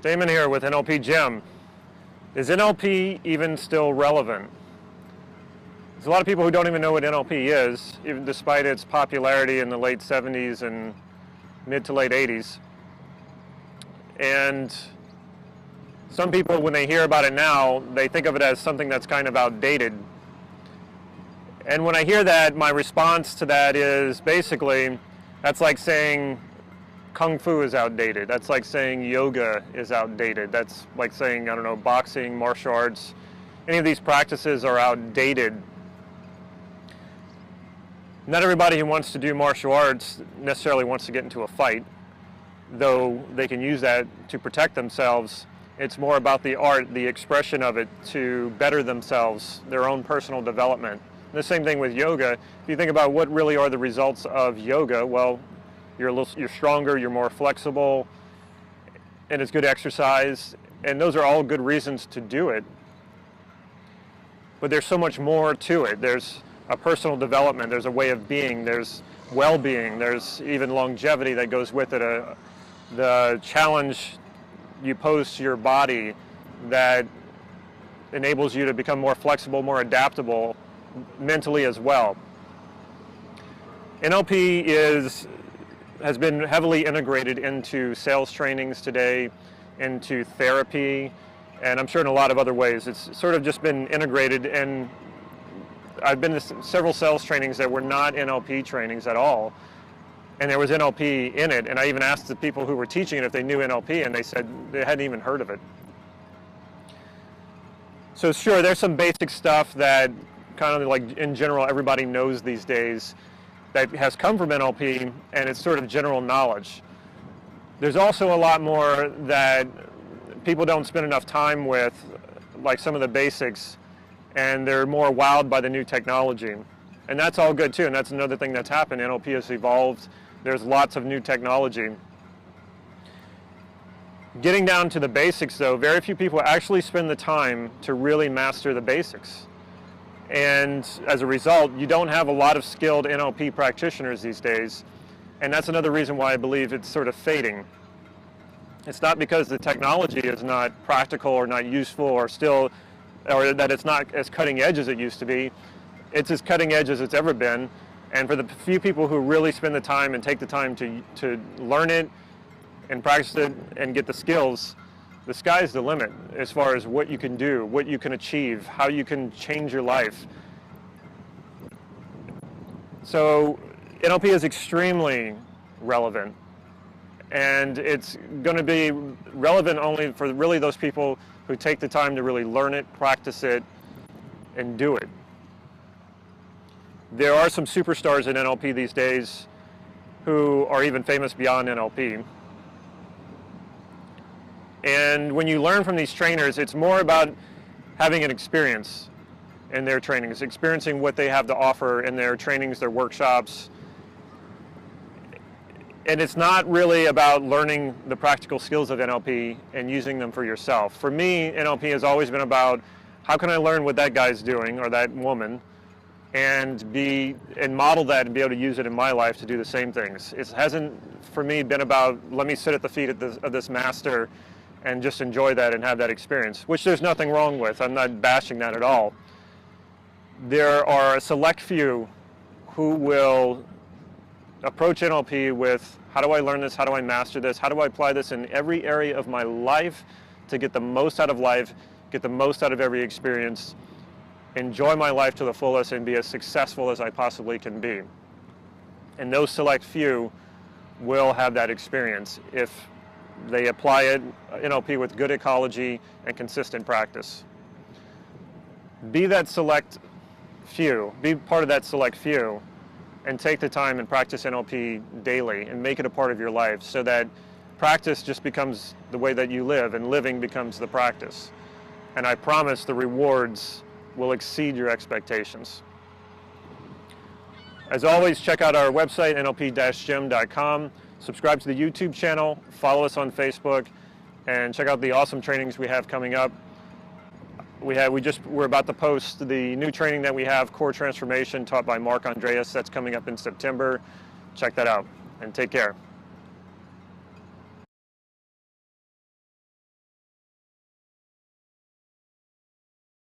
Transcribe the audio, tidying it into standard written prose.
Damon here with NLP Gym. Is NLP even still relevant? There's a lot of people who don't even know what NLP is, even despite its popularity in the late 70s and mid to late 80s. And some people, when they hear about it now, they think of it as something that's kind of outdated. And when I hear that, my response to that is basically, that's like saying Kung Fu is outdated. That's like saying yoga is outdated. That's like saying, I don't know, boxing, martial arts. Any of these practices are outdated. Not everybody who wants to do martial arts necessarily wants to get into a fight, though they can use that to protect themselves. It's more about the art, the expression of it to better themselves, their own personal development. The same thing with yoga. If you think about what really are the results of yoga, well, you're stronger, you're more flexible, and it's good exercise, and those are all good reasons to do it. But there's so much more to it. There's a personal development, there's a way of being, there's well-being, there's even longevity that goes with it, the challenge you pose to your body that enables you to become more flexible, more adaptable mentally as well. NLP has been heavily integrated into sales trainings today, into therapy, and I'm sure in a lot of other ways. It's sort of just been integrated, and I've been to several sales trainings that were not NLP trainings at all, and there was NLP in it, and I even asked the people who were teaching it if they knew NLP, and they said they hadn't even heard of it. So sure, there's some basic stuff that kind of like in general everybody knows these days that has come from NLP, and it's sort of general knowledge. There's also a lot more that people don't spend enough time with, like some of the basics, and they're more wowed by the new technology. And that's all good too, and that's another thing that's happened. NLP has evolved. There's lots of new technology. Getting down to the basics though, very few people actually spend the time to really master the basics. And as a result, you don't have a lot of skilled NLP practitioners these days, and that's another reason why I believe it's sort of fading. It's not because the technology is not practical or not useful or that it's not as cutting edge as it used to be. It's as cutting edge as it's ever been, and for the few people who really spend the time and take the time to learn it and practice it and get the skills, the sky's the limit as far as what you can do, what you can achieve, how you can change your life. So NLP is extremely relevant, and it's going to be relevant only for really those people who take the time to really learn it, practice it, and do it. There are some superstars in NLP these days who are even famous beyond NLP. And when you learn from these trainers, it's more about having an experience in their trainings, experiencing what they have to offer in their trainings, their workshops. And it's not really about learning the practical skills of NLP and using them for yourself. For me, NLP has always been about how can I learn what that guy's doing or that woman and model that and be able to use it in my life to do the same things. It hasn't, for me, been about let me sit at the feet of this master and just enjoy that and have that experience, which there's nothing wrong with. I'm not bashing that at all. There are a select few who will approach NLP with, how do I learn this? How do I master this? How do I apply this in every area of my life to get the most out of life, get the most out of every experience, enjoy my life to the fullest, and be as successful as I possibly can be. And those select few will have that experience if they apply it, NLP, with good ecology and consistent practice. Be that select few, be part of that select few, and take the time and practice NLP daily and make it a part of your life so that practice just becomes the way that you live and living becomes the practice. And I promise the rewards will exceed your expectations. As always, check out our website, nlp-gym.com. Subscribe to the YouTube channel, follow us on Facebook, and check out the awesome trainings we have coming up. We're about to post the new training that we have, Core Transformation, taught by Mark Andreas. That's coming up in September. Check that out, and take care.